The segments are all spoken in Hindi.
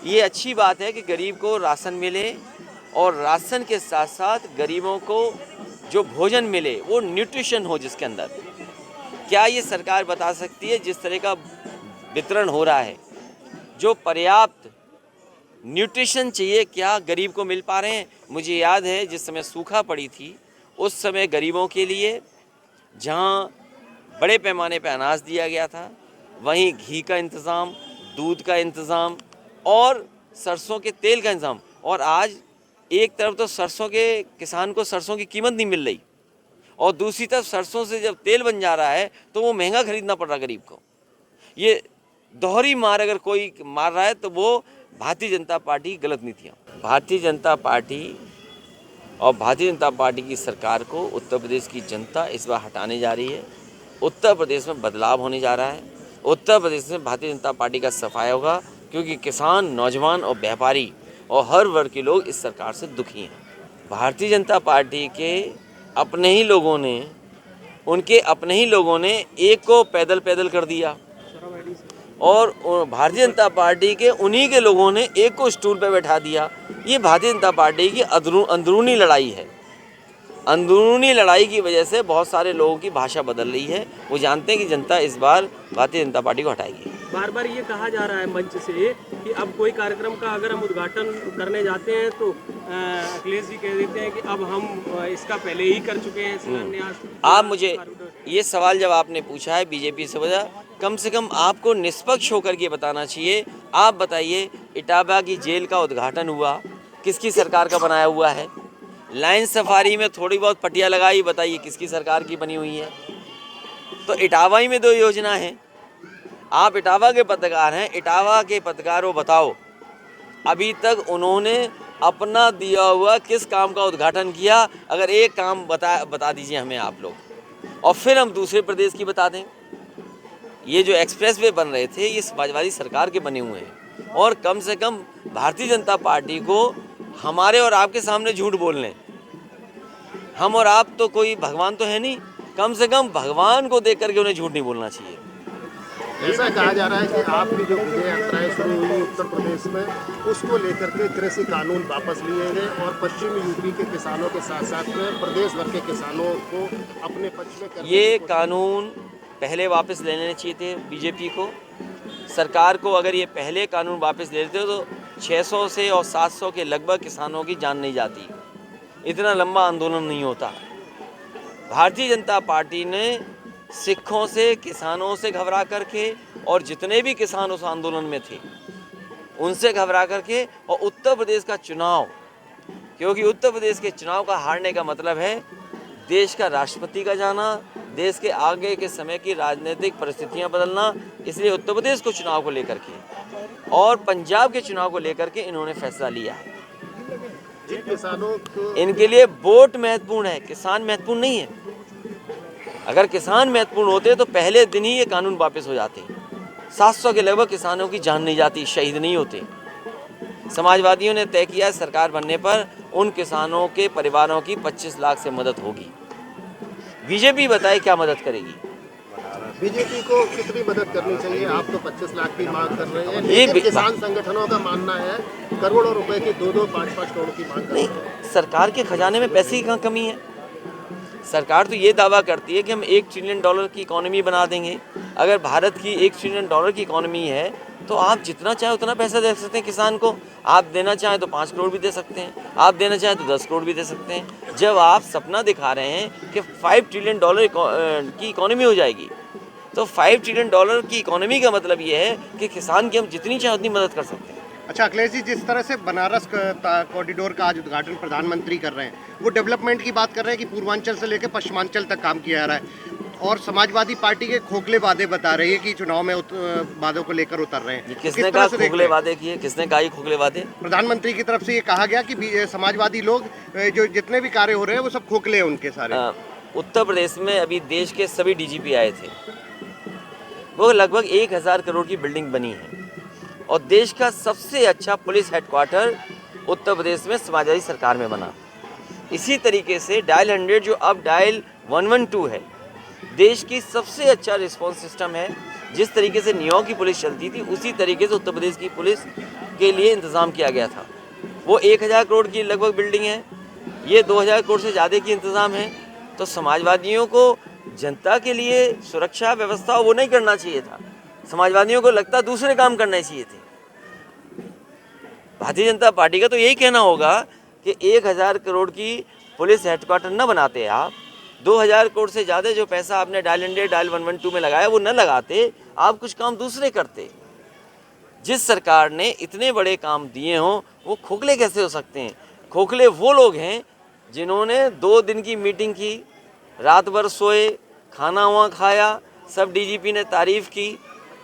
ये अच्छी बात है कि गरीब को राशन मिले और राशन के साथ साथ गरीबों को जो भोजन मिले वो न्यूट्रिशन हो जिसके अंदर। क्या ये सरकार बता सकती है जिस तरह का वितरण हो रहा है, जो पर्याप्त न्यूट्रिशन चाहिए, क्या गरीब को मिल पा रहे हैं? मुझे याद है जिस समय सूखा पड़ी थी उस समय गरीबों के लिए जहाँ बड़े पैमाने पर अनाज दिया गया था, वहीं घी का इंतज़ाम, दूध का इंतज़ाम और सरसों के तेल का इंतज़ाम। और आज एक तरफ तो सरसों के किसान को सरसों की कीमत नहीं मिल रही और दूसरी तरफ सरसों से जब तेल बन जा रहा है तो वो महंगा खरीदना पड़ रहा गरीब को। ये दोहरी मार अगर कोई मार रहा है तो वो भारतीय जनता पार्टी की गलत नीतियाँ। भारतीय जनता पार्टी और भारतीय जनता पार्टी की सरकार को उत्तर प्रदेश की जनता इस बार हटाने जा रही है। उत्तर प्रदेश में बदलाव होने जा रहा है। उत्तर प्रदेश में भारतीय जनता पार्टी का सफाया होगा, क्योंकि किसान, नौजवान और व्यापारी और हर वर्ग के लोग इस सरकार से दुखी हैं। भारतीय जनता पार्टी के अपने ही लोगों ने, उनके अपने ही लोगों ने एक को पैदल पैदल कर दिया और भारतीय जनता पार्टी के उन्हीं के लोगों ने एक को स्टूल पर बैठा दिया। ये भारतीय जनता पार्टी की अंदरूनी लड़ाई है। अंदरूनी लड़ाई की वजह से बहुत सारे लोगों की भाषा बदल रही है। वो जानते हैं कि जनता इस बार भारतीय जनता पार्टी को हटाएगी। बार बार ये कहा जा रहा है मंच से कि अब कोई कार्यक्रम का अगर हम उद्घाटन करने जाते हैं तो अखिलेश जी कह देते हैं कि अब हम इसका पहले ही कर चुके हैं शिलान्यास। आप मुझे ये सवाल जब आपने पूछा है बीजेपी से वजह, कम से कम आपको निष्पक्ष होकर के बताना चाहिए। आप बताइए, इटावा की जेल का उद्घाटन हुआ, किसकी सरकार का बनाया हुआ है? लाइन सफारी में थोड़ी बहुत पटिया लगाई, बताइए किसकी सरकार की बनी हुई है? तो इटावा ही में 2 योजना है। आप इटावा के पत्रकार हैं, इटावा के पत्रकारों बताओ अभी तक उन्होंने अपना दिया हुआ किस काम का उद्घाटन किया? अगर एक काम बता दीजिए हमें आप लोग, और फिर हम दूसरे प्रदेश की बता दें। ये जो एक्सप्रेस वे बन रहे थे ये समाजवादी सरकार के बने हुए हैं, और कम से कम भारतीय जनता पार्टी को हमारे और आपके सामने झूठ बोलने, हम और आप तो कोई भगवान तो है नहीं, कम से कम भगवान को देख करके उन्हें झूठ नहीं बोलना चाहिए। ऐसा कहा जा रहा है कि आपकी जो विजय यात्राएं शुरू हुई उत्तर प्रदेश में, उसको लेकर के कृषि कानून वापस लिए गए और पश्चिमी यूपी के किसानों के साथ साथ में प्रदेश भर के किसानों को अपने पक्ष में करने ये कानून पहले वापस ले लेने चाहिए थे बीजेपी को। सरकार को अगर ये पहले कानून वापस ले लेते तो 600 से और 700 के लगभग किसानों की जान नहीं जाती, इतना लंबा आंदोलन नहीं होता। भारतीय जनता पार्टी ने सिखों से, किसानों से घबरा करके, और जितने भी किसान उस आंदोलन में थे उनसे घबरा करके, और उत्तर प्रदेश का चुनाव, क्योंकि उत्तर प्रदेश के चुनाव का हारने का मतलब है देश का राष्ट्रपति का जाना, देश के आगे के समय की राजनीतिक परिस्थितियां बदलना। इसलिए उत्तर प्रदेश को चुनाव को लेकर के और पंजाब के चुनाव को लेकर के इन्होंने फैसला लिया है। जिन किसानों को, इनके लिए वोट महत्वपूर्ण है, किसान महत्वपूर्ण नहीं है। अगर किसान महत्वपूर्ण होते तो पहले दिन ही ये कानून वापस हो जाते। 700 के लगभग किसानों की जान नहीं जाती, शहीद नहीं होते। समाजवादियों ने तय किया सरकार बनने पर उन किसानों के परिवारों की 25 लाख से मदद होगी। बीजेपी बताए क्या मदद करेगी? बीजेपी को कितनी मदद करनी चाहिए? आप तो 25 लाख की मांग कर रहे हैं, ये लेकिन किसान संगठनों का मानना है करोड़ों रुपए की 2-2, 5-5 करोड़ की मांग कर रहे हैं। सरकार के खजाने में पैसे की कहाँ कमी है? सरकार तो ये दावा करती है कि हम $1 ट्रिलियन की इकोनॉमी बना देंगे। अगर भारत की $1 ट्रिलियन की इकोनॉमी है तो आप जितना चाहे उतना पैसा दे सकते हैं किसान को। आप देना चाहें तो 5 करोड़ भी दे सकते हैं, आप देना चाहें तो 10 करोड़ भी दे सकते हैं। जब आप सपना दिखा रहे हैं कि $5 ट्रिलियन की इकोनॉमी हो जाएगी, तो $5 ट्रिलियन की इकोनॉमी का मतलब ये है कि किसान की हम जितनी चाहे उतनी मदद कर सकते हैं। अच्छा अखिलेश जी, जिस तरह से बनारस कॉरिडोर का आज उद्घाटन प्रधानमंत्री कर रहे हैं, वो डेवलपमेंट की बात कर रहे हैं कि पूर्वांचल से लेकर पश्चिमांचल तक काम किया जा रहा है, और समाजवादी पार्टी के खोखले वादे बता रही है कि चुनाव में वादों को लेकर उतर रहे हैं। किसने कहा खोखले वादे किए? किसने कहा ये खोखले वादे? प्रधानमंत्री की तरफ से ये कहा गया कि समाजवादी लोग जो जितने भी कार्य हो रहे हैं वो सब खोखले हैं उनके सारे। उत्तर प्रदेश में अभी देश के सभी डीजीपी आए थे, वो लगभग 1000 करोड़ की बिल्डिंग बनी है, और देश का सबसे अच्छा पुलिस हेडक्वार्टर उत्तर प्रदेश में समाजवादी सरकार में बना। इसी तरीके से डायल 100 जो अब डायल 112 है, देश की सबसे अच्छा रिस्पॉन्स सिस्टम है। जिस तरीके से न्यूयॉर्क की पुलिस चलती थी उसी तरीके से उत्तर प्रदेश की पुलिस के लिए इंतज़ाम किया गया था। वो 1000 करोड़ की लगभग बिल्डिंग है, ये 2000 करोड़ से ज़्यादा की इंतज़ाम है। तो समाजवादियों को जनता के लिए सुरक्षा व्यवस्था वो नहीं करना चाहिए था, समाजवादियों को लगता दूसरे काम करने चाहिए थे। भारतीय जनता पार्टी का तो यही कहना होगा कि 1000 करोड़ की पुलिस हेडक्वार्टर न बनाते आप, 2000 करोड़ से ज़्यादा जो पैसा आपने डायल इंडिया डायल 112 में लगाया वो न लगाते, आप कुछ काम दूसरे करते। जिस सरकार ने इतने बड़े काम दिए हों वो खोखले कैसे हो सकते हैं? खोखले वो लोग हैं जिन्होंने 2 दिन की मीटिंग की, रात भर सोए, खाना वहाँ खाया, सब डीजीपी ने तारीफ की,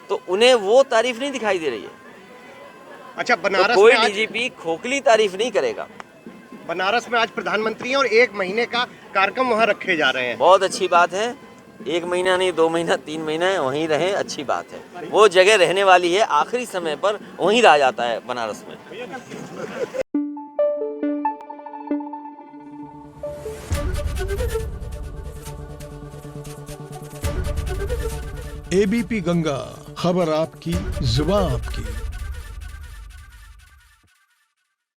तो उन्हें वो तारीफ नहीं दिखाई दे रही है। अच्छा, तो बनारस कोई में आज डीजीपी खोखली तारीफ नहीं करेगा। बनारस में आज प्रधानमंत्री हैं और 1 महीने का कार्यक्रम वहाँ रखे जा रहे हैं। बहुत अच्छी बात है, 1 महीना नहीं, 2 महीना, 3 महीना वहीं रहें, अच्छी बात है। वो जगह रहने वाली है, आखिरी समय पर वहीं रहा जाता है बनारस में। एबीपी गंगा, खबर आपकी, जुबान आपकी।